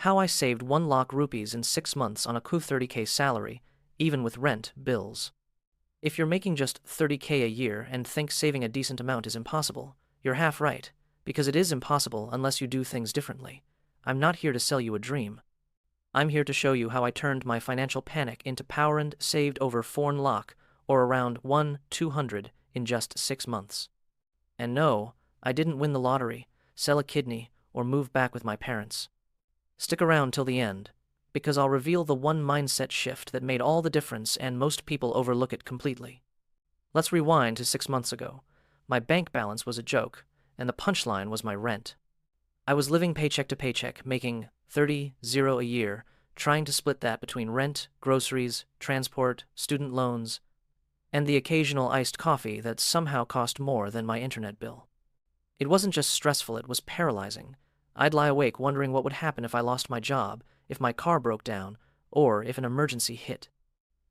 How I saved 1 lakh rupees in 6 months on a 30k salary, even with rent, bills. If you're making just 30k a year and think saving a decent amount is impossible, you're half right, because it is impossible unless you do things differently. I'm not here to sell you a dream. I'm here to show you how I turned my financial panic into power and saved over 4 lakh, or around 1,200 in just 6 months. And no, I didn't win the lottery, sell a kidney, or move back with my parents. Stick around till the end, because I'll reveal the one mindset shift that made all the difference and most people overlook it completely. Let's rewind to 6 months ago. My bank balance was a joke, and the punchline was my rent. I was living paycheck to paycheck, making 30 a year, trying to split that between rent, groceries, transport, student loans, and the occasional iced coffee that somehow cost more than my internet bill. It wasn't just stressful, it was paralyzing. I'd lie awake wondering what would happen if I lost my job, if my car broke down, or if an emergency hit.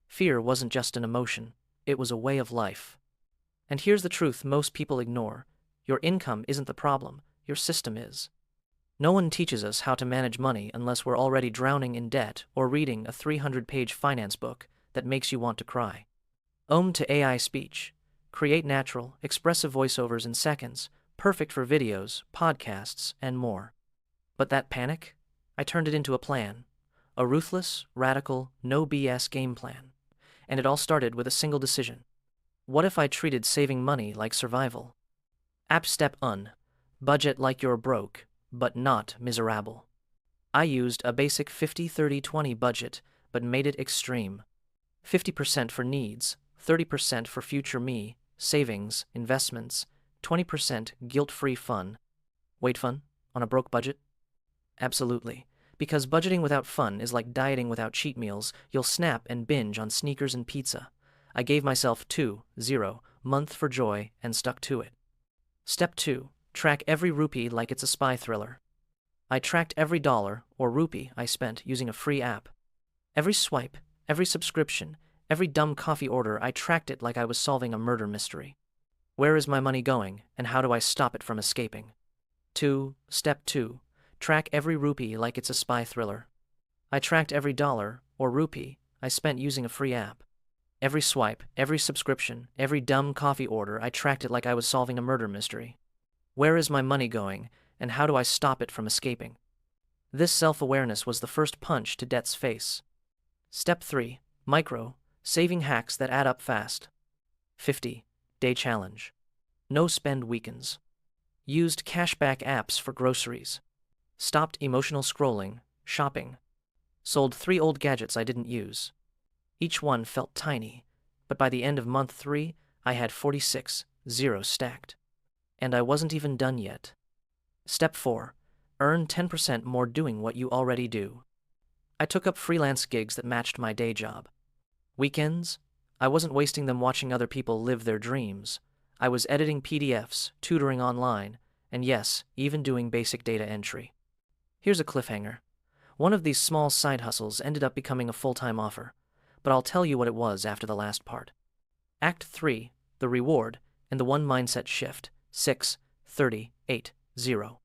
Fear wasn't just an emotion, it was a way of life. And here's the truth most people ignore. Your income isn't the problem, your system is. No one teaches us how to manage money unless we're already drowning in debt or reading a 300-page finance book that makes you want to cry. To AI speech. Create natural, expressive voiceovers in seconds, perfect for videos, podcasts, and more. But that panic? I turned it into a plan. A ruthless, radical, no BS game plan. And it all started with a single decision. What if I treated saving money like survival? Step 1. Budget like you're broke, but not miserable. I used a basic 50-30-20 budget, but made it extreme. 50% for needs, 30% for future me, savings, investments, 20% guilt-free fun. Wait, fun? On a broke budget? Absolutely. Because budgeting without fun is like dieting without cheat meals. You'll snap and binge on sneakers and pizza. I gave myself 2-0 month for joy and stuck to it. Step 2. Track every rupee like it's a spy thriller. I tracked every dollar or rupee I spent using a free app. Every swipe, every subscription, every dumb coffee order, I tracked it like I was solving a murder mystery. Where is my money going, and how do I stop it from escaping? Step 2. Track every rupee like it's a spy thriller. I tracked every dollar, or rupee, I spent using a free app. Every swipe, every subscription, every dumb coffee order, I tracked it like I was solving a murder mystery. Where is my money going, and how do I stop it from escaping? This self-awareness was the first punch to debt's face. Step 3. Micro, saving hacks that add up fast. 50-day challenge. No spend weekends. Used cashback apps for groceries. Stopped emotional scrolling, shopping. Sold 3 old gadgets I didn't use. Each one felt tiny, but by the end of month 3, I had 46 stacked. And I wasn't even done yet. Step 4. Earn 10% more doing what you already do. I took up freelance gigs that matched my day job. Weekends? I wasn't wasting them watching other people live their dreams. I was editing PDFs, tutoring online, and yes, even doing basic data entry. Here's a cliffhanger. One of these small side hustles ended up becoming a full-time offer, but I'll tell you what it was after the last part. Act 3, the reward, and the one mindset shift, 6-30-8-0.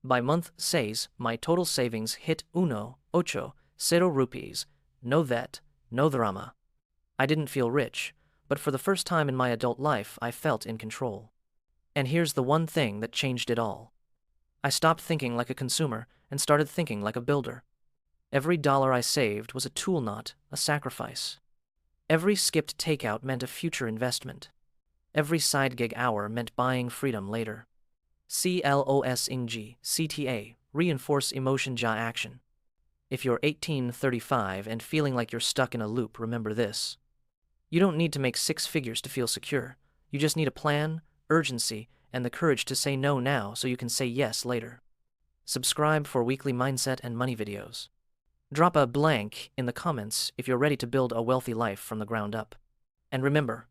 By month 6, my total savings hit 1,800 rupees. No vet, no drama. I didn't feel rich, but for the first time in my adult life, I felt in control. And here's the one thing that changed it all. I stopped thinking like a consumer and started thinking like a builder. Every dollar I saved was a tool, not a sacrifice. Every skipped takeout meant a future investment. Every side gig hour meant buying freedom later. CLOSING, CTA, reinforce emotion ja action. If you're 18-35 and feeling like you're stuck in a loop, remember this. You don't need to make 6 figures to feel secure. You just need a plan, urgency, and the courage to say no now so you can say yes later. Subscribe for weekly mindset and money videos. Drop a blank in the comments if you're ready to build a wealthy life from the ground up. And remember,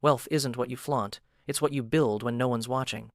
wealth isn't what you flaunt, it's what you build when no one's watching.